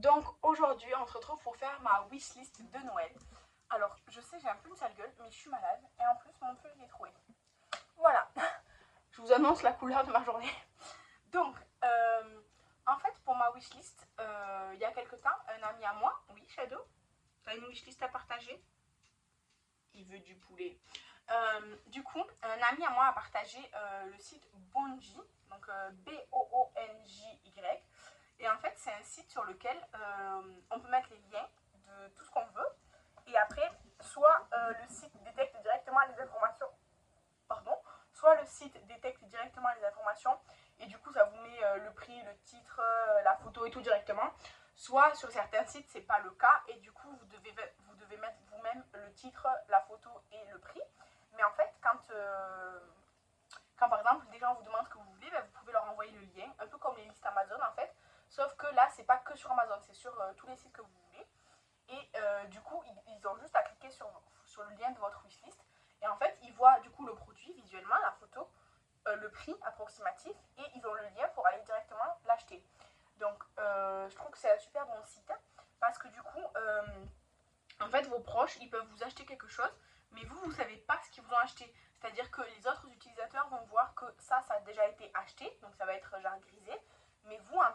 Donc aujourd'hui, on se retrouve pour faire ma wishlist de Noël. Alors, je sais, j'ai un peu une sale gueule, mais je suis malade et en plus, mon pull il est troué. Voilà, je vous annonce la couleur de ma journée. Donc, en fait, pour ma wishlist, il y a quelque temps, un ami à moi, oui, Shadow, t'as une wishlist à partager? Il veut du poulet. Du coup, un ami à moi a partagé le site Bonji, donc Bongy. Et en fait, c'est un site sur lequel on peut mettre les liens de tout ce qu'on veut. Et après, soit le site détecte directement les informations, pardon, soit le site détecte directement les informations et du coup, ça vous met le prix, le titre, la photo et tout directement. Soit sur certains sites, c'est pas le cas et du coup, vous devez mettre vous-même le titre, la photo et le prix. Mais en fait, quand par exemple, des gens vous demandent ce que vous voulez, ben, vous pouvez leur envoyer le lien, un peu comme les listes Amazon en fait. Sauf que là, c'est pas que sur Amazon, c'est sur tous les sites que vous voulez. Et du coup, ils ont juste à cliquer sur le lien de votre wishlist. Et en fait, ils voient du coup le produit visuellement, la photo, le prix approximatif, et ils ont le lien pour aller directement l'acheter. Donc, je trouve que c'est un super bon site parce que du coup, en fait, vos proches, ils peuvent vous acheter quelque chose, mais vous, vous ne savez pas ce qu'ils vous ont acheté. C'est-à-dire que les autres utilisateurs vont voir que ça a déjà été acheté, donc ça va être genre grisé. Mais vous, en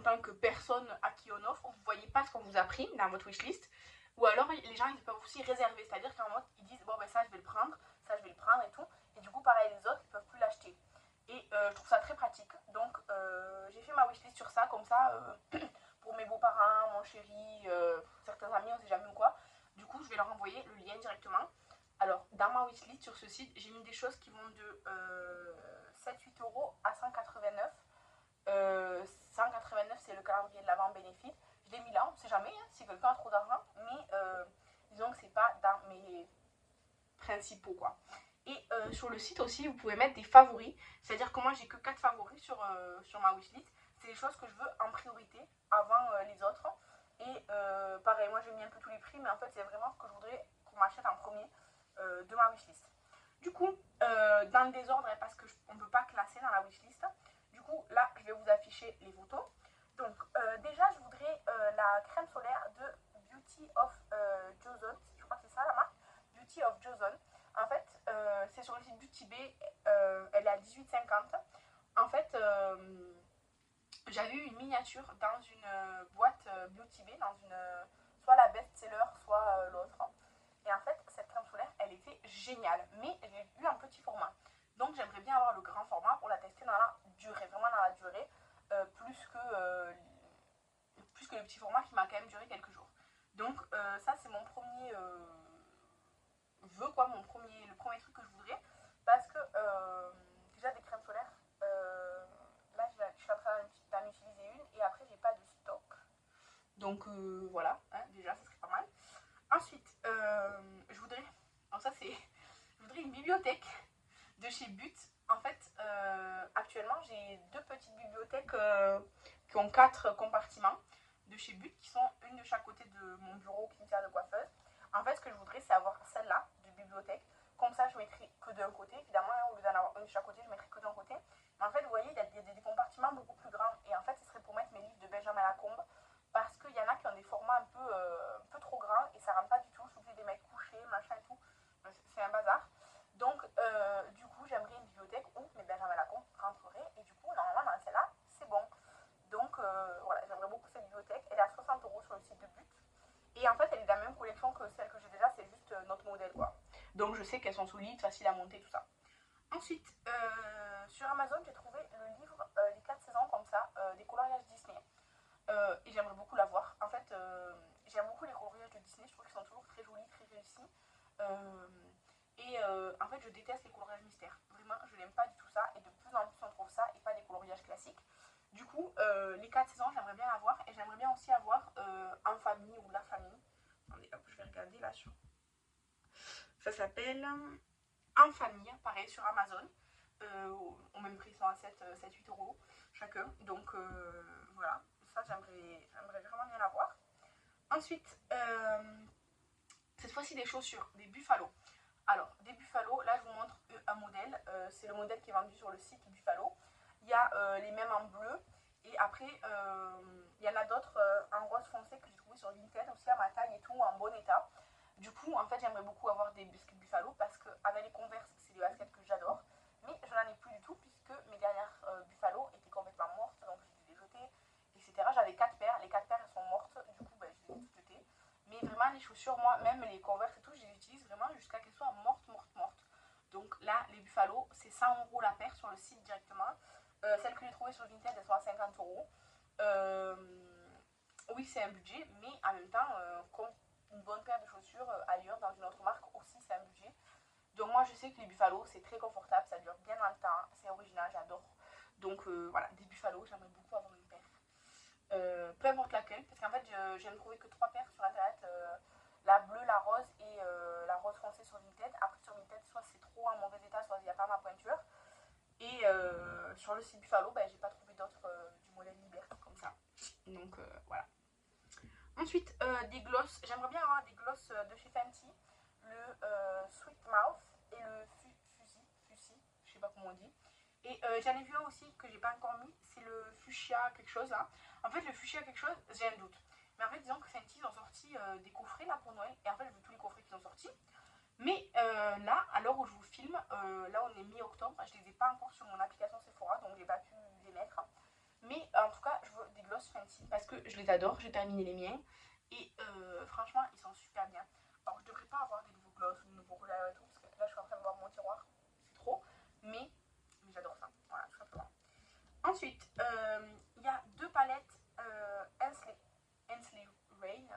tant que personne à qui on offre, vous ne voyez pas ce qu'on vous a pris dans votre wishlist. Ou alors, les gens, ils peuvent aussi réserver. C'est-à-dire qu'en mode, ils disent, bon, ben ça, je vais le prendre, ça, je vais le prendre et tout. Et du coup, pareil, les autres, ils ne peuvent plus l'acheter. Et je trouve ça très pratique. Donc, j'ai fait ma wishlist sur ça, comme ça, pour mes beaux-parents, mon chéri, certains amis, on sait jamais ou quoi. Du coup, je vais leur envoyer le lien directement. Alors, dans ma wishlist sur ce site, j'ai mis des choses qui vont de 7-8 euros à 189. 189, c'est le calendrier de l'avant bénéfice. Je l'ai mis là, on ne sait jamais hein, si quelqu'un a trop d'argent, mais disons que c'est pas dans mes principaux quoi. Et sur le site aussi, vous pouvez mettre des favoris. C'est-à-dire que moi, j'ai que 4 favoris sur ma wishlist. C'est les choses que je veux en priorité avant les autres. Et pareil, moi, j'ai mis un peu tous les prix, mais en fait, c'est vraiment ce que je voudrais qu'on m'achète en premier de ma wishlist. Du coup, dans le désordre, parce qu'on ne peut pas classer dans la wishlist, du coup, là, je vais vous afficher les photos. Donc, déjà, je voudrais la crème solaire de Beauty of Joseon. Je crois que c'est ça la marque. Beauty of Joseon. En fait, c'est sur le site Beauty Bay. Elle est à 18,50. En fait, j'avais eu une miniature dans une boîte Beauty Bay, dans une soit la best-seller, soit l'autre. Et en fait, cette crème solaire, elle était géniale. Mais j'ai eu un petit format. Donc, j'aimerais bien avoir le grand format pour la tester dans la durée, vraiment dans la durée, plus que le petit format qui m'a quand même duré quelques jours. Donc, ça, c'est mon premier vœu, quoi, le premier truc que je voudrais. Parce que déjà, des crèmes solaires, là, je suis en train d'en utiliser une et après, j'ai pas de stock. Donc, voilà, hein, déjà, ça serait pas mal. Ensuite, je voudrais. Alors, ça, c'est. Je voudrais une bibliothèque de chez But. En fait, actuellement, j'ai deux petites bibliothèques qui ont 4 compartiments de chez But, qui sont une de chaque côté de mon bureau qui me sert de coiffeuse. En fait, ce que je voudrais, c'est avoir celle-là de bibliothèque. Comme ça, je mettrai que d'un côté. Évidemment, au lieu d'en avoir une de chaque côté, je mettrai que d'un côté. Mais en fait, vous voyez, il y a des compartiments beaucoup plus grands. Et en fait, ce serait pour mettre mes livres de Benjamin Lacombe. Parce qu'il y en a qui ont des formats un peu trop grands et ça rentre pas du tout. Je suis obligée de les mettre couchés, machin et tout. C'est un bazar. Donc, du coup, j'aimerais une bibliothèque où mes Benjamin Lacombe rentreraient. Et du coup, normalement, dans celle-là, c'est bon. Donc, voilà, j'aimerais beaucoup cette bibliothèque. Elle est à 60 euros sur le site de But. Et en fait, elle est de la même collection que celle que j'ai déjà, c'est juste notre modèle, quoi. Donc, je sais qu'elles sont solides, faciles à monter, tout ça. Ensuite, sur Amazon, j'ai trouvé le livre Les 4 saisons, comme ça, des coloriages Disney. Et j'aimerais beaucoup l'avoir. En fait, j'aime beaucoup les coloriages de Disney, je trouve qu'ils sont toujours très jolis, très réussis. Euh, en fait, je déteste les coloriages mystères. Vraiment, je n'aime pas du tout ça. Et de plus en plus, on trouve ça et pas des coloriages classiques. Du coup, les 4 saisons, j'aimerais bien avoir. Et j'aimerais bien aussi avoir en famille ou la famille. Attendez, hop, je vais regarder là sur. Ça s'appelle En famille, pareil, sur Amazon. Au même prix, ils sont à 7-8 euros chacun. Donc voilà, ça j'aimerais vraiment bien l'avoir. Ensuite, cette fois-ci des chaussures, des Buffalo. Alors, des Buffalo, là je vous montre un modèle. C'est le modèle qui est vendu sur le site Buffalo. Il y a les mêmes en bleu Et après, il y en a d'autres en rose foncé que j'ai trouvé sur Vinted aussi à ma taille et tout, en bon état. Du coup, en fait, j'aimerais beaucoup avoir des baskets Buffalo parce qu'avec les Converse, c'est des baskets que j'adore. Mais je n'en ai plus du tout puisque mes dernières Buffalo étaient complètement mortes, donc je les ai jetées, etc. J'avais 4 paires, les 4 paires elles sont mortes, du coup, ben, je les ai toutes jetées. Mais vraiment, les chaussures, moi, même les Converse et tout, je les utilise vraiment jusqu'à qu'elles soient mortes, mortes, mortes. Donc là, les Buffalo, c'est 100 € la paire sur le site directement. Celles que j'ai trouvées sur Vinted, elles sont à 50 €. Euh, oui, c'est un budget, mais en même temps, comme une bonne paire de chaussures ailleurs, dans une autre marque aussi, c'est un budget. Donc moi, je sais que les Buffalo, c'est très confortable, ça dure bien dans le temps, c'est original, j'adore. Donc voilà, des Buffalo, j'aimerais beaucoup avoir une paire. Peu importe laquelle, parce qu'en fait, je ne trouvais que 3 paires sur internet. La bleue, la rose et la rose foncée sur Vinted. Après, sur Vinted, soit c'est trop en mauvais état, soit il n'y a pas ma pointure. Et sur le site Buffalo, ben, j'ai pas trouvé d'autres du modèle Liberty comme ça. Donc voilà. Ensuite, des gloss. J'aimerais bien avoir des gloss de chez Fenty. Le Sweet Mouth et le Fusi, je sais pas comment on dit. Et j'en ai vu un aussi que j'ai pas encore mis, c'est le Fuchsia quelque chose là. En fait, le Fuchsia quelque chose, j'ai un doute. Mais en fait, disons que Fenty ils ont sorti des coffrets là pour Noël. Et en fait, je veux tous les coffrets qu'ils ont sortis. Mais là, à l'heure où je vous filme, là on est mi-octobre, je les ai pas encore sur mon application Sephora, donc j'ai pas pu les mettre. Mais en tout cas, je veux des gloss Fenty parce que je les adore, j'ai terminé les miens. Et franchement, ils sont super bien. Alors, je devrais pas avoir des nouveaux gloss ou des nouveaux rouges à lèvres et tout, parce que là, je suis en train de voir mon tiroir, c'est trop. Mais j'adore ça, voilà, tout simplement. Ensuite, il y a deux palettes Hensley Rain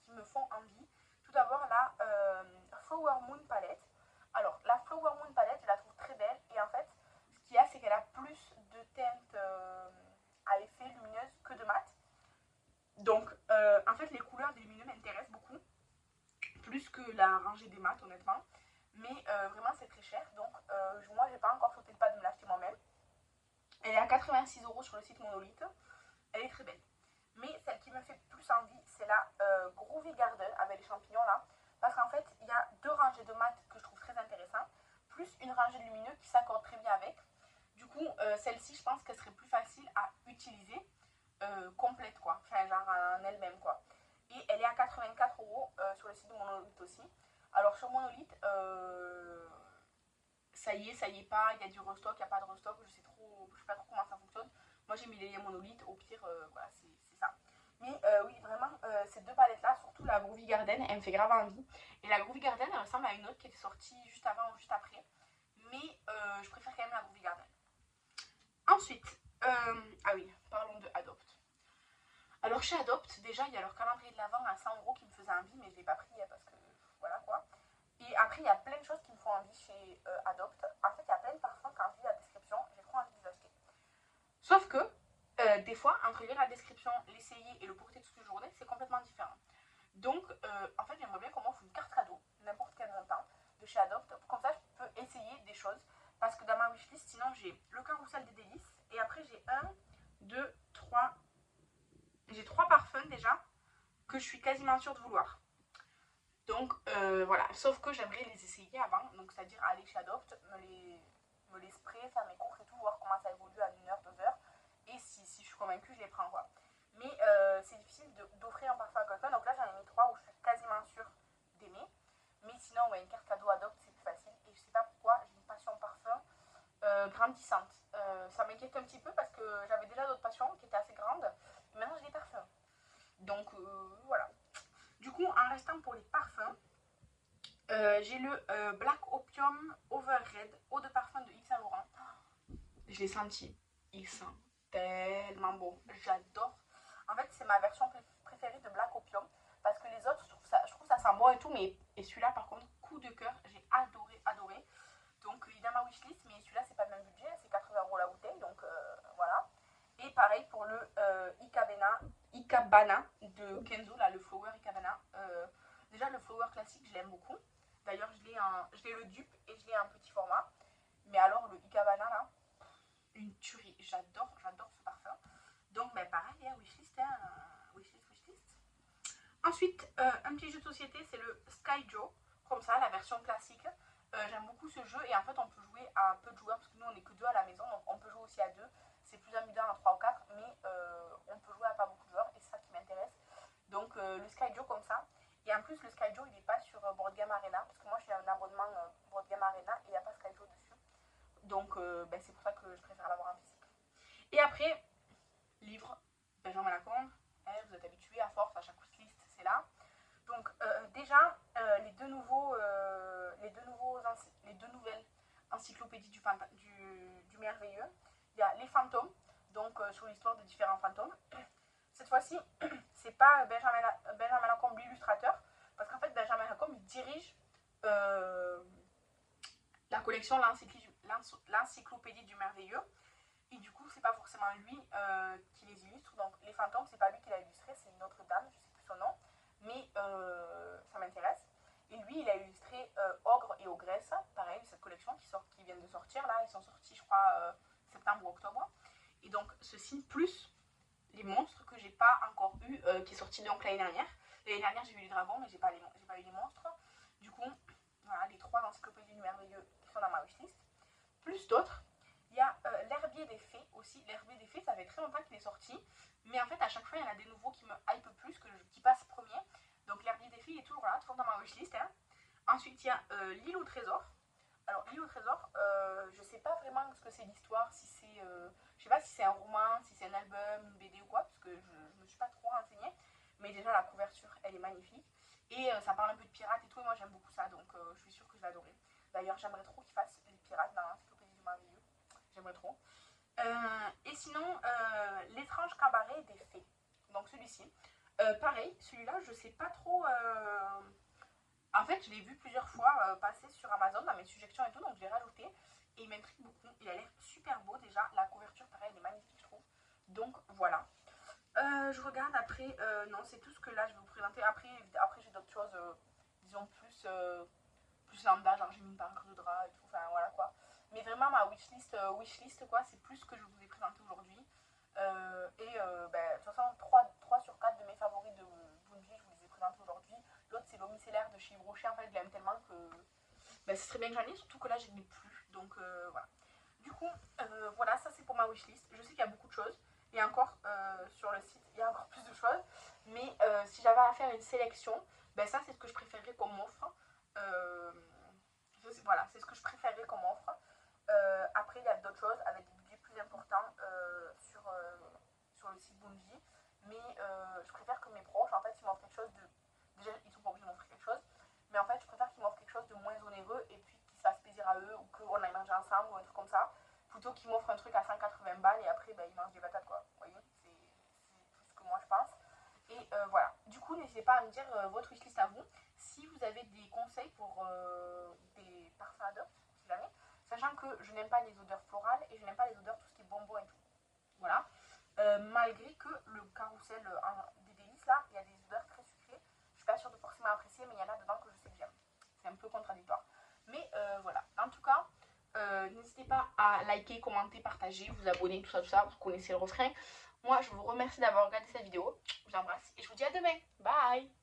qui me font envie. Tout d'abord, la Flower Moon palette. Alors, la Flower Moon palette, je la trouve très belle. Et en fait, ce qu'il y a, c'est qu'elle a plus de teintes à effet lumineuse que de mat. Donc, en fait, les couleurs des lumineux m'intéressent beaucoup. Plus que la rangée des mat, honnêtement. Mais vraiment, c'est très cher. Donc, moi, j'ai pas encore sauté le pas de me l'acheter moi-même. Elle est à 86 € sur le site Monolith. Elle est très belle. Mais celle qui me fait plus envie, c'est la Groovy Garden avec les champignons là. Parce qu'en fait, il y a deux rangées de mat que je trouve très intéressantes, plus une rangée de lumineux qui s'accorde très bien avec. Du coup, celle-ci, je pense qu'elle serait plus facile à utiliser complète quoi. Enfin, genre en elle-même quoi. Et elle est à 84 € sur le site de Monolith aussi. Alors sur Monolith, ça y est pas, il y a du restock, il n'y a pas de restock, je sais pas trop comment ça fonctionne. Moi j'ai mis les liens Monolith, au pire, voilà, c'est ça. Mais oui, vraiment, ces deux palettes-là, surtout la Groovy Garden, elle me fait grave envie. Et la Groovy Garden, elle ressemble à une autre qui était sortie juste avant ou juste après. Mais je préfère quand même la Groovy Garden. Ensuite, ah oui, parlons de Adopt. Alors chez Adopt, déjà, il y a leur calendrier de l'Avent à 100 € qui me faisait envie, mais je ne l'ai pas pris parce que voilà quoi. Et après, il y a plein de choses qui me font envie chez Adopt. En fait, il y a plein de parfums, quand je lis la description, j'ai trop envie de les acheter. Sauf que, des fois, entre lire la description, l'essayer et le porter toute une journée, c'est complètement différent. Donc, en fait, j'aimerais bien qu'on m'offre une carte cadeau, n'importe quel montant, de chez Adopt. Comme ça, je peux essayer des choses. Parce que dans ma wishlist, sinon, j'ai le carrousel des délices. Et après, j'ai 1, 2, 3. J'ai 3 parfums déjà que je suis quasiment sûre de vouloir. Donc voilà, sauf que j'aimerais les essayer avant, donc c'est-à-dire aller chez Adopt, me les sprayer, faire mes courses et tout, voir comment ça évolue à 1 heure, 2 heures, et si je suis convaincue, je les prends quoi. Mais c'est difficile d'offrir un parfum à quelqu'un, donc là j'en ai mis 3 où je suis quasiment sûre d'aimer, mais sinon ouais, une carte cadeau Adopt c'est plus facile, et je sais pas pourquoi, j'ai une passion parfum grandissante. Ça m'inquiète un petit peu parce que j'avais déjà d'autres passions qui étaient assez grandes, et maintenant j'ai des parfums. Donc voilà. Du coup, en restant pour les parfums, j'ai le Black Opium Overhead eau de parfum de Yves Saint Laurent. Je l'ai senti. Il sent tellement bon. J'adore. En fait, c'est ma version préférée de Black Opium. Parce que les autres, je trouve ça sent bon et tout. Mais et celui-là, par contre, coup de cœur. J'ai adoré, adoré. Donc, il est dans ma wishlist. Mais celui-là, c'est pas le même budget. C'est 80 € la bouteille. Donc, voilà. Et pareil pour le Ikebana de Kenzo, là, le Flower Ikebana. Déjà, le Flower classique, je l'aime beaucoup. D'ailleurs, je l'ai le dupe et je l'ai en petit format. Mais alors, le Ikebana, là, une tuerie. J'adore ce parfum. Donc, ben, pareil, hein, wishlist, hein, wishlist. Ensuite, un petit jeu de société, c'est le Sky Joe. Comme ça, la version classique. J'aime beaucoup ce jeu et en fait, on peut jouer à peu de joueurs parce que nous, on n'est que deux à la maison. Donc, on peut jouer aussi à deux. C'est plus amusant à 3 ou 4, mais en plus, le Skyjo, il n'est pas sur Board Game Arena, parce que moi, j'ai un abonnement Board Game Arena et il n'y a pas Skyjo dessus. Donc, c'est pour ça que je préfère l'avoir en physique. Et après, livre, Benjamin Lacombe. Vous êtes habitués à force, à chaque wishlist, c'est là. Donc, déjà, les deux nouvelles encyclopédies du merveilleux. Il y a les fantômes, donc sur l'histoire de différents fantômes. Cette fois-ci, c'est pas Benjamin Lacombe l'illustrateur, parce qu'en fait, Benjamin Lacombe, il dirige la collection l'encyclopédie du merveilleux. Et du coup, c'est pas forcément lui qui les illustre. Donc, les fantômes, c'est pas lui qui l'a illustré, c'est une autre dame, je sais plus son nom. Mais ça m'intéresse. Et lui, il a illustré Ogre et Ogresse, pareil, cette collection qui vient de sortir là. Ils sont sortis, je crois, septembre ou octobre. Et donc, ceci, plus les monstres que j'ai pas encore eu, qui est sorti donc l'année dernière. L'année dernière, j'ai eu les dragons, mais j'ai pas eu les monstres. Du coup, voilà, les 3 encyclopédies du merveilleux qui sont dans ma wishlist. Plus d'autres. Il y a l'herbier des fées aussi. L'herbier des fées, ça fait très longtemps qu'il est sorti. Mais en fait, à chaque fois, il y en a des nouveaux qui me hype plus, qui passent premier. Donc l'herbier des fées, il est toujours là, toujours dans ma wishlist. Hein. Ensuite, il y a l'île au trésor. Alors, l'île au trésor, je sais pas vraiment ce que c'est l'histoire, si c'est... je sais pas si c'est un roman, si c'est un album, une BD ou quoi, parce que je me suis pas trop renseignée. Mais déjà, la couverture, elle est magnifique. Et ça parle un peu de pirates et tout, et moi j'aime beaucoup ça, donc je suis sûre que je vais adorer. D'ailleurs, j'aimerais trop qu'ils fassent les pirates dans l'encyclopédie du merveilleux. J'aimerais trop. Et sinon, l'étrange cabaret des fées. Donc celui-ci. Pareil, celui-là, je sais pas trop... En fait, je l'ai vu plusieurs fois passer sur Amazon dans mes suggestions et tout, donc je l'ai rajouté. Et il m'intrigue beaucoup. Il a l'air super beau déjà. La couverture, pareil, elle est magnifique, je trouve. Donc voilà. Je regarde après. Non, c'est tout ce que là je vais vous présenter. Après j'ai d'autres choses, disons plus lambda, genre j'ai mis une parure de drap et tout. Enfin voilà quoi. Mais vraiment, ma wishlist quoi, c'est plus ce que je vous ai présenté aujourd'hui. De toute façon, 3 sur 4 de mes favoris de Bungie, je vous les ai présentés aujourd'hui. L'autre, c'est l'eau micellaire de chez Yves Rocher. En fait, je l'aime tellement que ce serait bien que j'en ai, surtout que là, je n'ai plus. Donc voilà. Du coup, voilà, ça c'est pour ma wishlist. Je sais qu'il y a beaucoup de choses. Et encore, sur le site, il y a encore plus de choses. Mais si j'avais à faire une sélection, ça, c'est ce que je préférerais qu'on m'offre. Voilà, c'est ce que je préférerais qu'on m'offre. Après, il y a d'autres choses avec des budgets plus importants sur le site Bungie. Mais je préfère que mes proches, en fait, ils m'offrent quelque chose de... Déjà, ils sont pas obligés de m'offrir quelque chose. Mais en fait, je préfère qu'ils m'offrent quelque chose de moins onéreux et puis qu'ils se fassent plaisir à eux ou qu'on aille manger ensemble ou un truc comme ça. Plutôt qu'ils m'offrent un truc à 180 balles et après, ils mangent des patates, quoi. Vous voyez, c'est tout ce que moi, je pense. Et voilà. Du coup, n'hésitez pas à me dire votre wishlist à vous. Si vous avez des conseils pour des parfums à dents, si jamais. Sachant que je n'aime pas les odeurs florales et je n'aime pas les odeurs tout ce qui est bonbons et tout. Voilà. Malgré que le carrousel des délices, là, il y a des odeurs très sucrées. Je suis pas sûre de forcément apprécier, mais il y en a dedans que je sais que j'aime. C'est un peu contradictoire. Mais voilà. En tout cas, n'hésitez pas à liker, commenter, partager, vous abonner, tout ça, vous connaissez le refrain. Moi, je vous remercie d'avoir regardé cette vidéo. Je vous embrasse et je vous dis à demain. Bye!